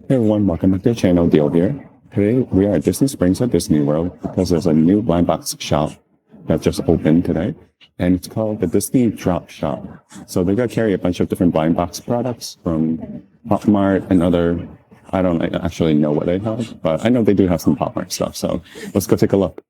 Hey everyone, welcome back to the channel. Deal here. Today we are at Disney Springs at Disney World because there's a new blind box shop that just opened today, and it's called the Disney Drop Shop. So they're gonna carry a bunch of different blind box products from Pop Mart and other. I don't actually know what they have, but I know they do have some Pop Mart stuff. So let's go take a look.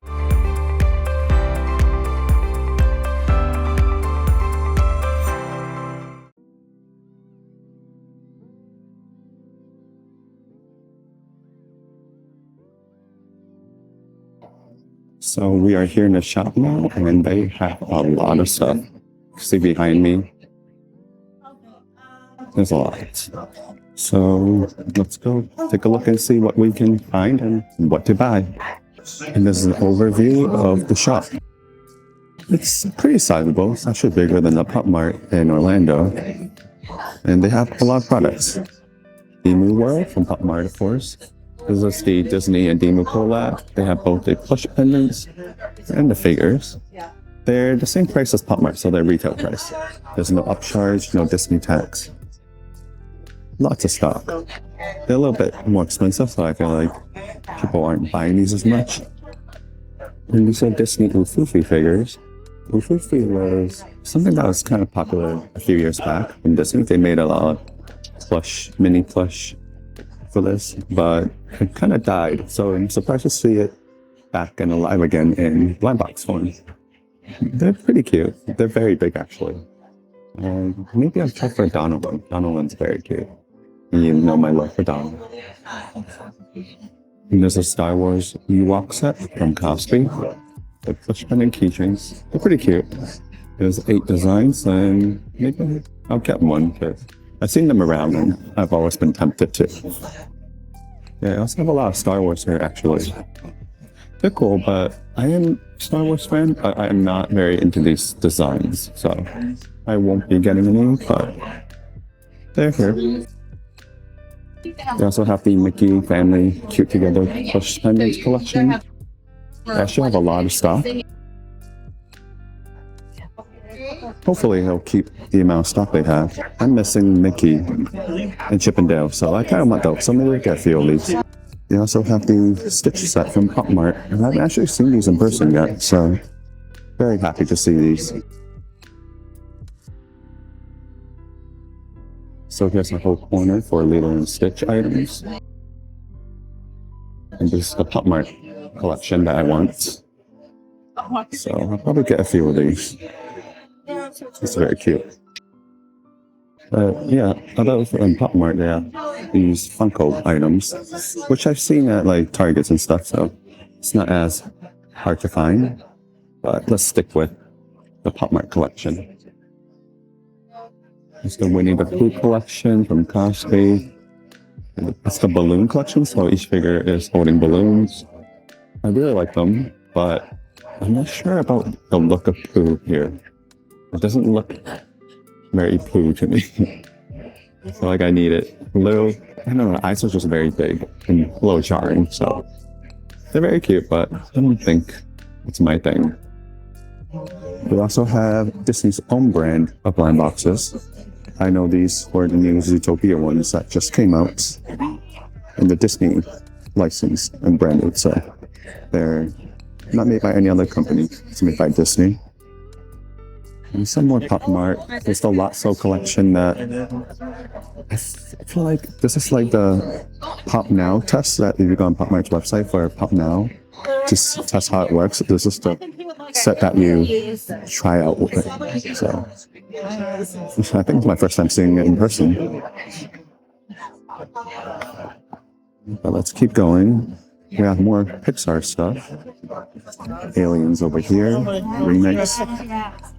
So we are here in the shop now, and they have a lot of stuff. See behind me? There's a lot. So let's go take a look and see what we can find and what to buy. And this is an overview of the shop. It's pretty sizable. It's actually bigger than the Pop Mart in Orlando. And they have a lot of products. Emu World from Pop Mart, of course. This is the Disney and Demu collab. They have both the plush pendants and the figures. They're the same price as Pop Mart, so they're retail price. There's no upcharge, no Disney tax. Lots of stock. They're a little bit more expensive, so I feel like people aren't buying these as much. And these are Disney Ufufy figures. Ufufy was something that was kind of popular a few years back in Disney. They made a lot of plush, mini plush for this, but it kind of died. So I'm surprised to see it back and alive again in blind box form. They're pretty cute. They're very big, actually. Maybe I'll try for Donovan. Donovan's very cute. You know my love for Donovan. And there's a Star Wars Ewok set from Cosbi. The push pendant keychains. They're pretty cute. There's 8 designs, and maybe I'll get one because I've seen them around and I've always been tempted to. Yeah, I also have a lot of Star Wars here, actually. They're cool, but I am a Star Wars fan, but I am not very into these designs, so I won't be getting any, but they're here. They also have the Mickey Family Cute Together Plush Pendants collection. They actually have a lot of stock. Hopefully he'll keep the amount of stock they have. I'm missing Mickey and Chip and Dale, so I kind of want those. So maybe I'll get a few of these. They also have the Stitch set from Pop Mart, and I haven't actually seen these in person yet, so very happy to see these. So here's a whole corner for Lilo and Stitch items. And this is the Pop Mart collection that I want. So I'll probably get a few of these. It's very cute. Yeah, although in Pop Mart they have these Funko items, which I've seen at like Targets and stuff, so it's not as hard to find. But let's stick with the Pop Mart collection. It's the Winnie the Pooh collection from Cosbi. It's the balloon collection, so each figure is holding balloons. I really like them, but I'm not sure about the look of Pooh here. It doesn't look very Pooh to me. I feel like I need it a little, I don't know, eyes are just very big and a little jarring, so they're very cute, but I don't think it's my thing. We also have Disney's own brand of blind boxes. I know these were the new Zootopia ones that just came out, and the Disney licensed and branded, so they're not made by any other company. It's made by Disney. And some more Pop Mart. There's the Lotso collection that I feel like this is like the Pop Now test that if you go on Pop Mart's website for Pop Now to test how it works. This is the set that you try out with it. So I think it's my first time seeing it in person. But let's keep going. We have more Pixar stuff. Aliens over here, remix.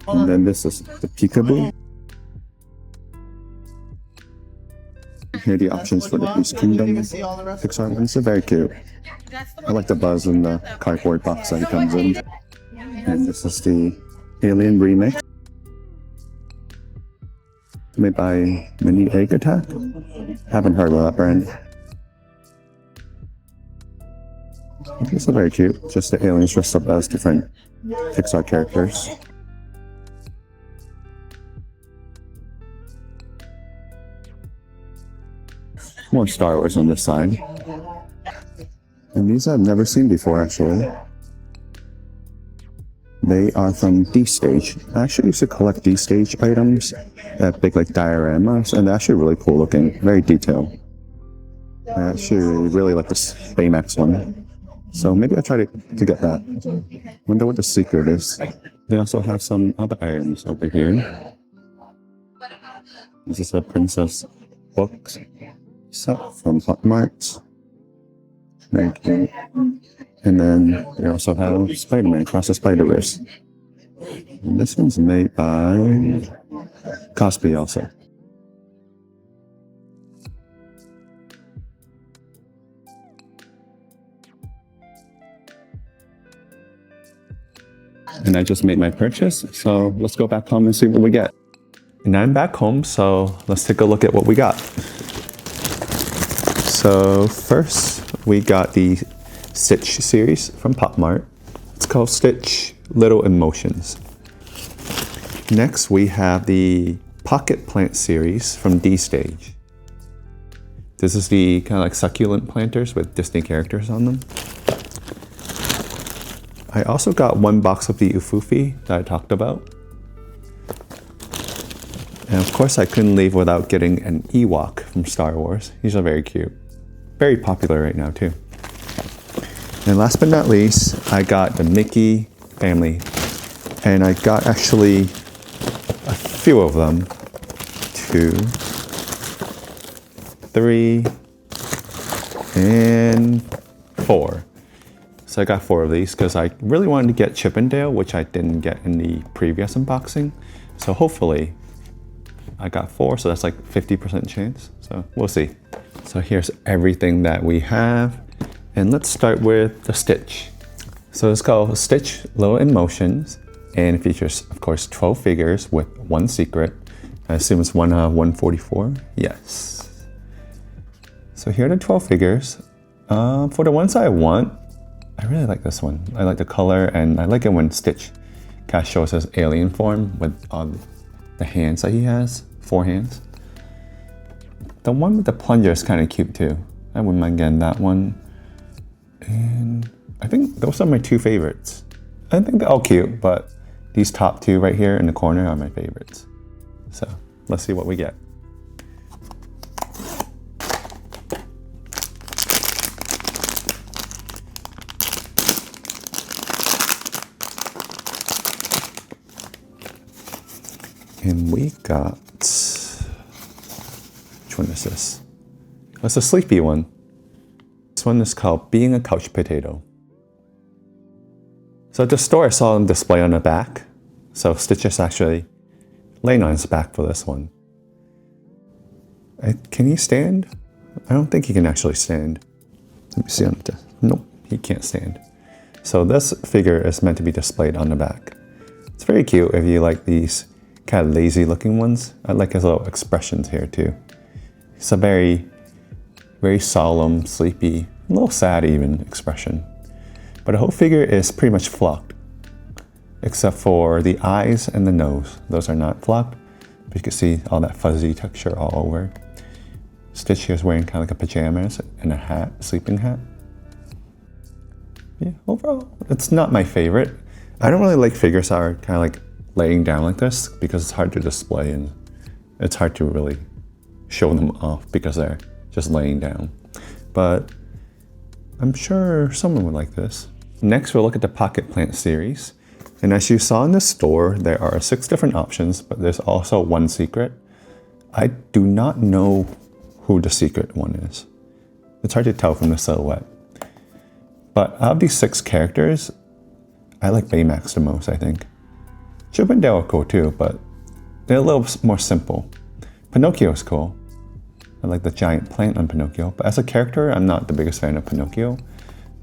And then this is the Peekaboo. Here are the options for the Beast Kingdom Pixar ones. They're very cute. I like the Buzz in the cardboard box that he comes in. And this is the Alien remix. Made by Mini Egg Attack. Haven't heard of that brand. These are very cute. Just the aliens dressed up as different Pixar characters. More Star Wars on this side. And these I've never seen before, actually. They are from D-Stage. I actually used to collect D-Stage items, that big like dioramas, and they're actually really cool looking, very detailed. I actually really like this Baymax one. So maybe I'll try to get that. Wonder what the secret is. They also have some other items over here. This is a Princess box set from Pop Mart. Very cute. And then they also have Spider-Man Across the Spider-Verse. And this one's made by Cosbi also. And I just made my purchase, so let's go back home and see what we get. And I'm back home, so let's take a look at what we got. So first, we got the Stitch series from Pop Mart. It's called Stitch Little Emotions. Next, we have the Pocket Plant series from D-Stage. This is the kind of like succulent planters with Disney characters on them. I also got one box of the Ufufy that I talked about. And of course I couldn't leave without getting an Ewok from Star Wars. These are very cute. Very popular right now too. And last but not least, I got the Mickey family. And I got actually a few of them. 2, 3, and 4. So I got 4 of these because I really wanted to get Chip and Dale, which I didn't get in the previous unboxing. So hopefully I got 4, so that's like 50% chance. So we'll see. So here's everything that we have. And let's start with the Stitch. So it's called Stitch Little Emotions. And it features, of course, 12 figures with 1 secret. I assume it's 1 out of 144. Yes. So here are the 12 figures. For the ones I want, I really like this one. I like the color, and I like it when Stitch kind of shows his alien form with the hands that he has, 4 hands. The one with the plunger is kind of cute too. I wouldn't mind getting that one. And I think those are my 2 favorites. I think they're all cute, but these top 2 right here in the corner are my favorites. So let's see what we get. And we got, which one is this? It's a sleepy one. This one is called Being a Couch Potato. So at the store I saw them display on the back. So Stitch is actually laying on his back for this one. Can he stand? I don't think he can actually stand. Let me see on the, nope, he can't stand. So this figure is meant to be displayed on the back. It's very cute if you like these kind of lazy looking ones. I like his little expressions here too. It's a very, very solemn, sleepy, a little sad even expression. But the whole figure is pretty much flocked, except for the eyes and the nose. Those are not flocked, but you can see all that fuzzy texture all over. Stitch here is wearing kind of like a pajamas and a hat, a sleeping hat. Yeah, overall, it's not my favorite. I don't really like figures that are kind of like laying down like this because it's hard to display and it's hard to really show them off because they're just laying down. But I'm sure someone would like this. Next, we'll look at the Pocket Plant series. And as you saw in the store, there are 6 different options, but there's also 1 secret. I do not know who the secret one is. It's hard to tell from the silhouette. But out of these 6 characters, I like Baymax the most, I think. Chip and Dale are cool too, but they're a little more simple. Pinocchio's cool. I like the giant plant on Pinocchio, but as a character, I'm not the biggest fan of Pinocchio.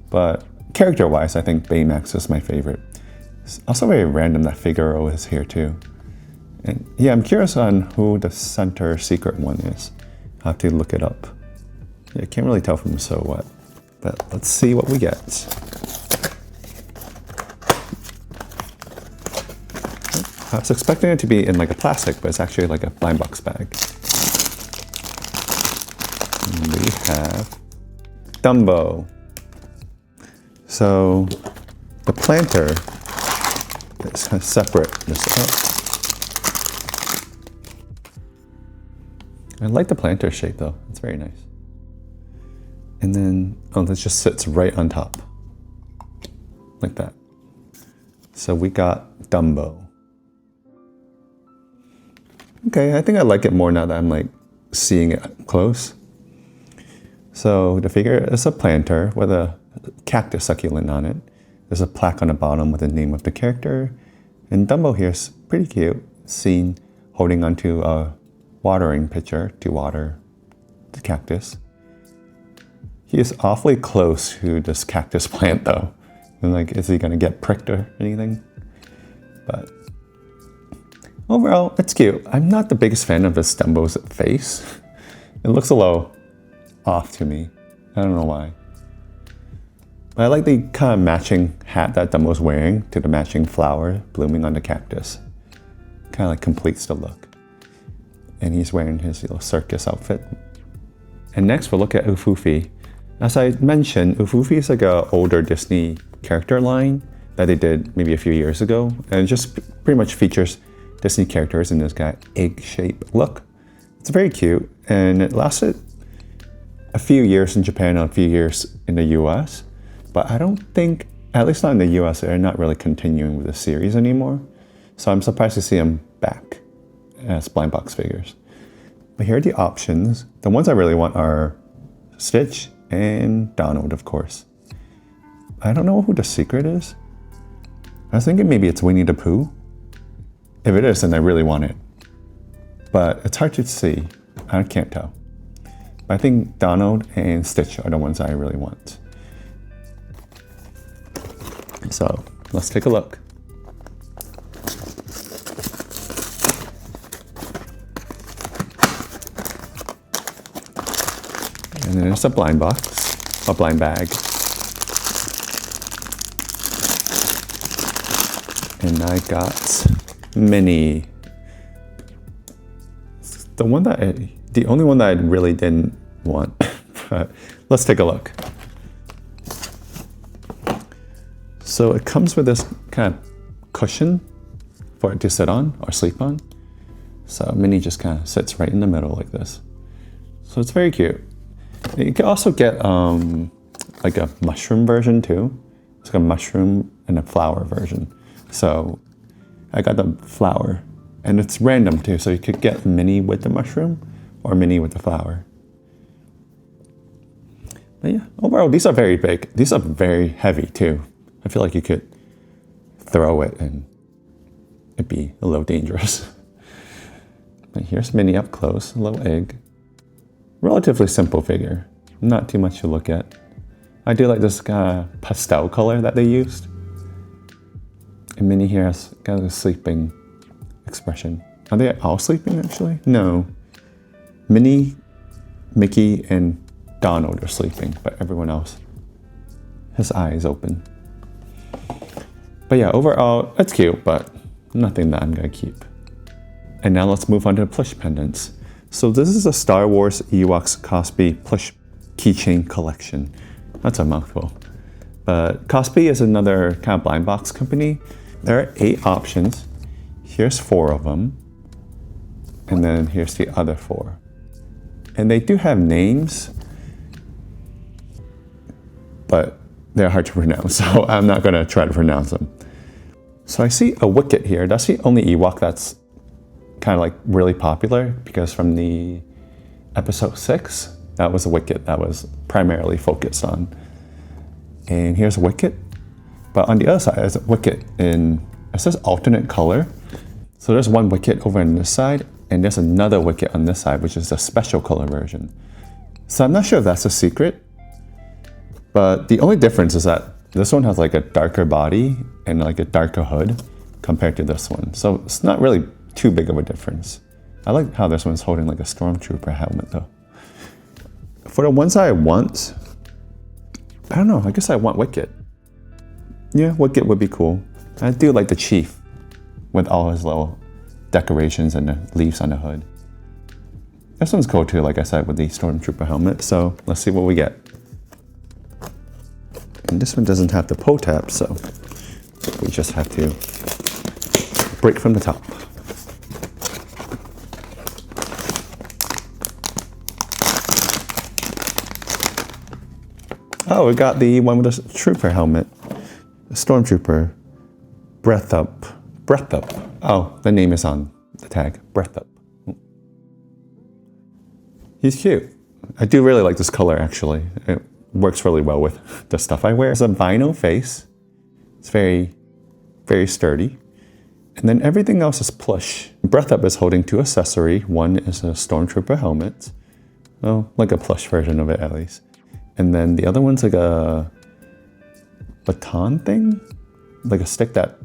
But character-wise, I think Baymax is my favorite. It's also very random that Figaro is here too. And yeah, I'm curious on who the center secret one is. I'll have to look it up. Yeah, I can't really tell from the silhouette, but let's see what we get. I was expecting it to be in like a plastic, but it's actually like a blind box bag. And we have Dumbo. So the planter is kind of separate this up. I like the planter shape though, it's very nice. And then, oh, this just sits right on top, like that. So we got Dumbo. Okay, I think I like it more now that I'm like seeing it up close. So the figure is a planter with a cactus succulent on it. There's a plaque on the bottom with the name of the character. And Dumbo here is pretty cute, seen holding onto a watering pitcher to water the cactus. He is awfully close to this cactus plant though. And like, is he gonna get pricked or anything? But overall, it's cute. I'm not the biggest fan of this Dumbo's face. It looks a little off to me. I don't know why. But I like the kind of matching hat that Dumbo's wearing to the matching flower blooming on the cactus. Kind of like completes the look. And he's wearing his little circus outfit. And next we'll look at Ufufy. As I mentioned, Ufufy is like an older Disney character line that they did maybe a few years ago. And it just pretty much features Disney characters in this kind of egg-shaped look. It's very cute, and it lasted a few years in Japan and a few years in the US. But I don't think, at least not in the US, they're not really continuing with the series anymore. So I'm surprised to see them back as blind box figures. But here are the options. The ones I really want are Stitch and Donald, of course. I don't know who the secret is. I was thinking maybe it's Winnie the Pooh. If it is, then I really want it. But it's hard to see. I can't tell. But I think Donald and Stitch are the ones I really want. So let's take a look. And then there's a blind box, a blind bag. And I got Minnie. The only one that I really didn't want. But let's take a look. So it comes with this kind of cushion for it to sit on or sleep on. So Minnie just kind of sits right in the middle like this. So it's very cute. You can also get like a mushroom version too. It's like a mushroom and a flower version. So I got the flower, and it's random too. So you could get Minnie with the mushroom or Minnie with the flower. But yeah, overall these are very big. These are very heavy too. I feel like you could throw it and it'd be a little dangerous. But here's Minnie up close, a little egg. Relatively simple figure, not too much to look at. I do like this kind of pastel color that they used. And Minnie here has got a sleeping expression. Are they all sleeping actually? No. Minnie, Mickey, and Donald are sleeping, but everyone else, his eyes open. But yeah, overall, it's cute, but nothing that I'm gonna keep. And now let's move on to the plush pendants. So this is a Star Wars Ewoks Cosbi plush keychain collection. That's a mouthful. But Cosbi is another kind of blind box company. There are 8 options. Here's 4 of them. And then here's the other 4. And they do have names, but they're hard to pronounce, so I'm not gonna try to pronounce them. So I see a Wicket here. That's the only Ewok that's kind of like really popular, because from the episode 6, that was a Wicket that was primarily focused on. And here's a Wicket, but on the other side there's a Wicket in, it says alternate color. So there's one Wicket over on this side, and there's another Wicket on this side, which is the special color version. So I'm not sure if that's a secret, but the only difference is that this one has like a darker body and like a darker hood compared to this one. So it's not really too big of a difference. I like how this one's holding like a stormtrooper helmet though. For the ones I want, I don't know, I guess I want Wicket. Yeah, Wicket would be cool. I do like the Chief with all his little decorations and the leaves on the hood. This one's cool too, like I said, with the Stormtrooper helmet. So let's see what we get. And this one doesn't have the pull tab, so we just have to break from the top. Oh, we got the one with the trooper helmet. The Stormtrooper. Breath Up. Breath Up. Oh, the name is on the tag. Breath Up. He's cute. I do really like this color, actually. It works really well with the stuff I wear. It's a vinyl face. It's very, very sturdy. And then everything else is plush. Breath Up is holding two accessories. One is a Stormtrooper helmet. Oh, like a plush version of it, at least. And then the other one's like a baton thing? Like a stick that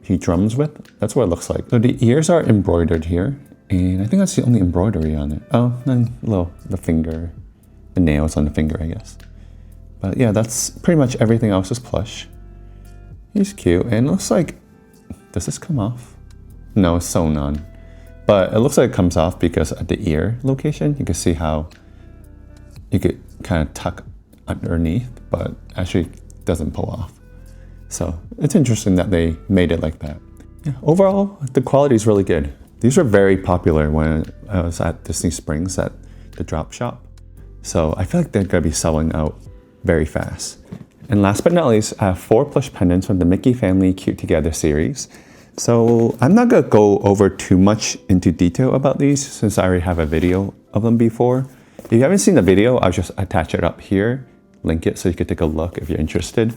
he drums with. That's what it looks like. So the ears are embroidered here. And I think that's the only embroidery on it. Oh, and the finger, the nails on the finger, I guess. But yeah, that's pretty much everything else is plush. He's cute. And it looks like, does this come off? No, it's sewn on. But it looks like it comes off because at the ear location, you can see how you could kind of tuck underneath, but actually doesn't pull off. So it's interesting that they made it like that. Yeah, overall, the quality is really good. These were very popular when I was at Disney Springs at the drop shop. So I feel like they're gonna be selling out very fast. And last but not least, I have 4 plush pendants from the Mickey Family Cute Together series. So I'm not gonna go over too much into detail about these since I already have a video of them before. If you haven't seen the video, I'll just attach it up here, link it so you can take a look if you're interested.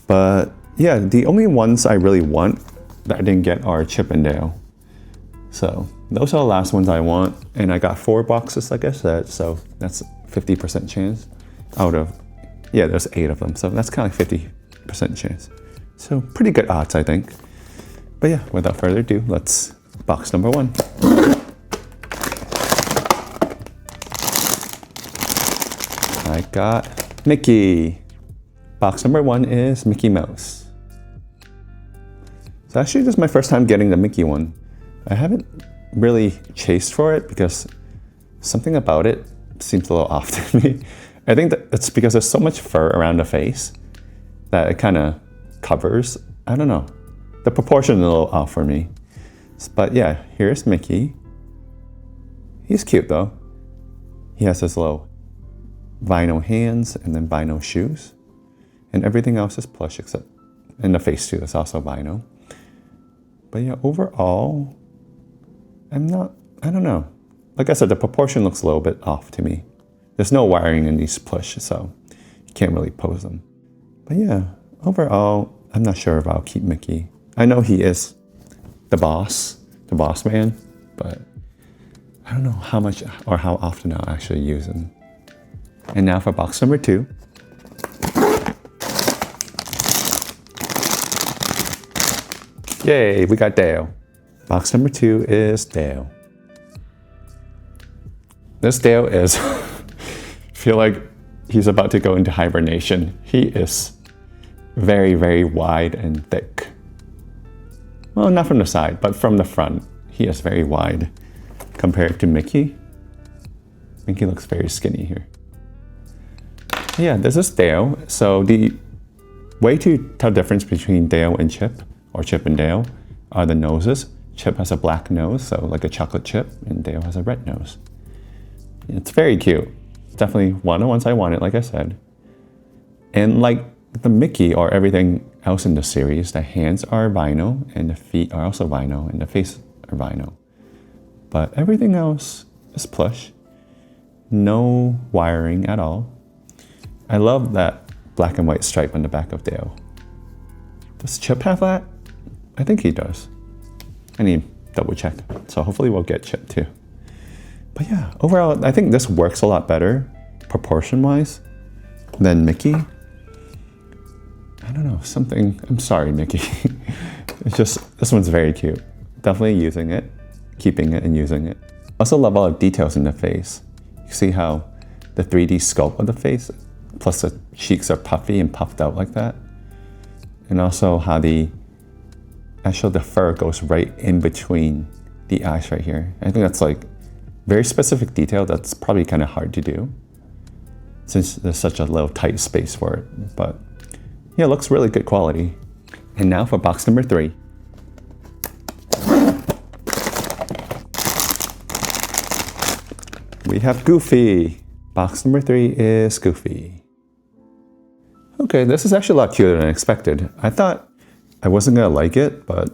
But yeah, the only ones I really want that I didn't get are Chip and Dale. So those are the last ones I want. And I got 4 boxes, like I said, so that's 50% chance out of, yeah, there's 8 of them. So that's kind of like 50% chance. So pretty good odds, I think. But yeah, without further ado, let's box number 1. I got Mickey. Box number 1 is Mickey Mouse. So actually this is my first time getting the Mickey one. I haven't really chased for it because something about it seems a little off to me. I think that it's because there's so much fur around the face that it kind of covers. I don't know. The proportion is a little off for me. But yeah, here's Mickey. He's cute though. He has his little vinyl hands and then vinyl shoes. And everything else is plush except, and the face too is also vinyl. But yeah, overall, I don't know. Like I said, the proportion looks a little bit off to me. There's no wiring in these plush, so you can't really pose them. But yeah, overall, I'm not sure if I'll keep Mickey. I know he is the boss man, but I don't know how much or how often I'll actually use him. And now for box number 2. Yay, we got Dale. Box number 2 is Dale. This Dale is, feel like he's about to go into hibernation. He is very, very wide and thick. Well, not from the side, but from the front. He is very wide compared to Mickey. Mickey looks very skinny here. Yeah, this is Dale. So the way to tell the difference between Dale and Chip, or Chip and Dale, are the noses. Chip has a black nose, so like a chocolate chip, and Dale has a red nose. It's very cute. Definitely one of the ones I wanted, like I said. And like the Mickey or everything else in the series, the hands are vinyl, and the feet are also vinyl, and the face are vinyl. But everything else is plush. No wiring at all. I love that black and white stripe on the back of Dale. Does Chip have that? I think he does. I need to double check. So hopefully we'll get Chip too. But yeah, overall, I think this works a lot better, proportion-wise, than Mickey. I don't know, something, I'm sorry, Mickey. It's just, this one's very cute. Definitely using it, keeping it and using it. Also love all the details in the face. You see how the 3D sculpt of the face, plus the cheeks are puffy and puffed out like that. And also how the fur goes right in between the eyes right here. I think that's like Very specific detail that's probably kind of hard to do since there's such a little tight space for it. But yeah, it looks really good quality. And now for box number 3. We have Goofy. Box number 3 is Goofy. Okay, this is actually a lot cuter than I expected. I thought I wasn't gonna like it, but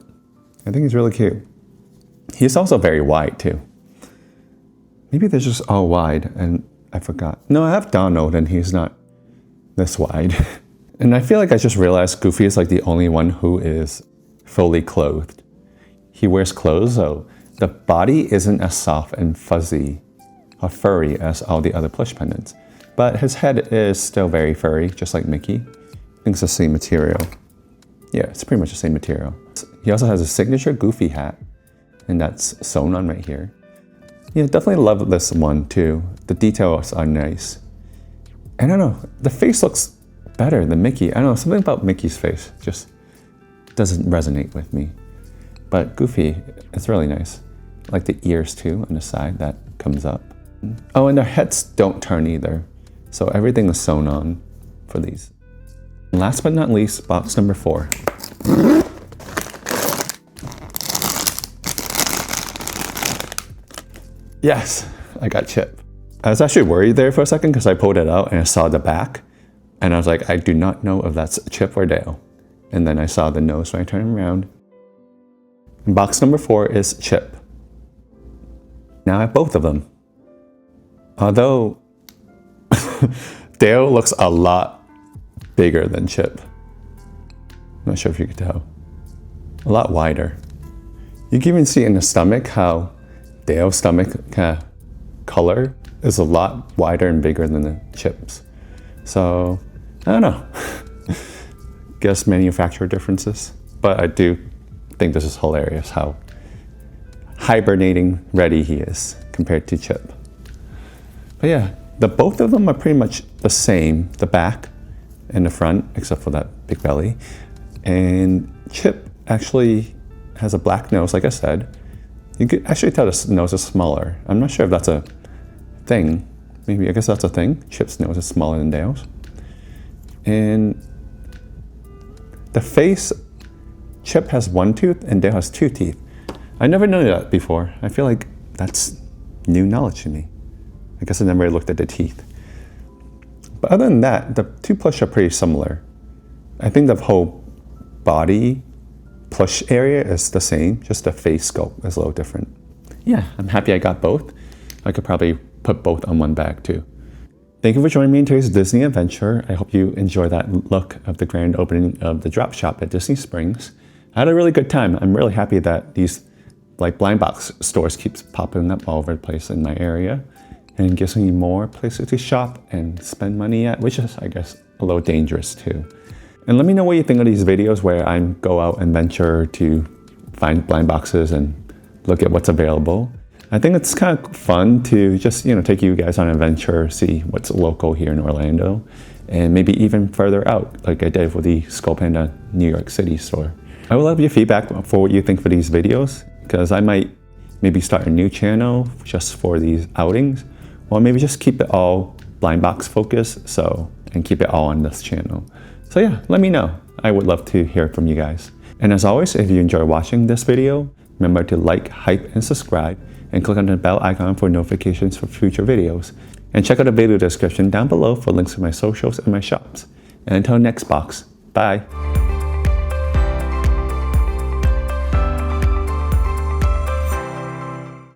I think he's really cute. He's also very wide too. Maybe they're just all wide and I forgot. No, I have Donald and he's not this wide. And I feel like I just realized Goofy is like the only one who is fully clothed. He wears clothes, so the body isn't as soft and fuzzy or furry as all the other plush pendants. But his head is still very furry, just like Mickey. I think it's the same material. Yeah, it's pretty much the same material. He also has a signature Goofy hat, and that's sewn on right here. Yeah, definitely love this one too. The details are nice. I don't know, the face looks better than Mickey. I don't know, something about Mickey's face just doesn't resonate with me. But Goofy, it's really nice. I like the ears too on the side that comes up. Oh, and their heads don't turn either. So everything is sewn on for these. Last but not least, box number 4. Yes, I got Chip. I was actually worried there for a second because I pulled it out and I saw the back. And I was like, I do not know if that's Chip or Dale. And then I saw the nose when I turned him around. And box number 4 is Chip. Now I have both of them. Although Dale looks a lot bigger than Chip. I'm not sure if you could tell. A lot wider. You can even see in the stomach how Dale's stomach kind of color is a lot wider and bigger than the Chip's. So, I don't know. Guess manufacturer differences. But I do think this is hilarious how hibernating ready he is compared to Chip. But yeah, both of them are pretty much the same, the back and the front, except for that big belly. And Chip actually has a black nose, like I said. You could actually tell the nose is smaller. I'm not sure if that's a thing. Maybe, I guess that's a thing. Chip's nose is smaller than Dale's. And the face, Chip has 1 tooth and Dale has 2 teeth. I never knew that before. I feel like that's new knowledge to me. I guess I never looked at the teeth. But other than that, the 2 plush are pretty similar. I think the whole body plush area is the same, just the face sculpt is a little different. Yeah, I'm happy I got both. I could probably put both on one bag too. Thank you for joining me in today's Disney adventure. I hope you enjoy that look of the grand opening of the drop shop at Disney Springs. I had a really good time. I'm really happy that these like blind box stores keeps popping up all over the place in my area. And gives me more places to shop and spend money at, which is, I guess, a little dangerous too. And let me know what you think of these videos where I go out and venture to find blind boxes and look at what's available. I think it's kind of fun to just, take you guys on an adventure, see what's local here in Orlando, and maybe even further out, like I did with the Skull Panda New York City store. I would love your feedback for what you think for these videos, because I might maybe start a new channel just for these outings. Or maybe just keep it all blind box focused, and keep it all on this channel. So yeah, let me know. I would love to hear from you guys. And as always, if you enjoy watching this video, remember to like, hype, and subscribe, and click on the bell icon for notifications for future videos. And check out the video description down below for links to my socials and my shops. And until next box, bye.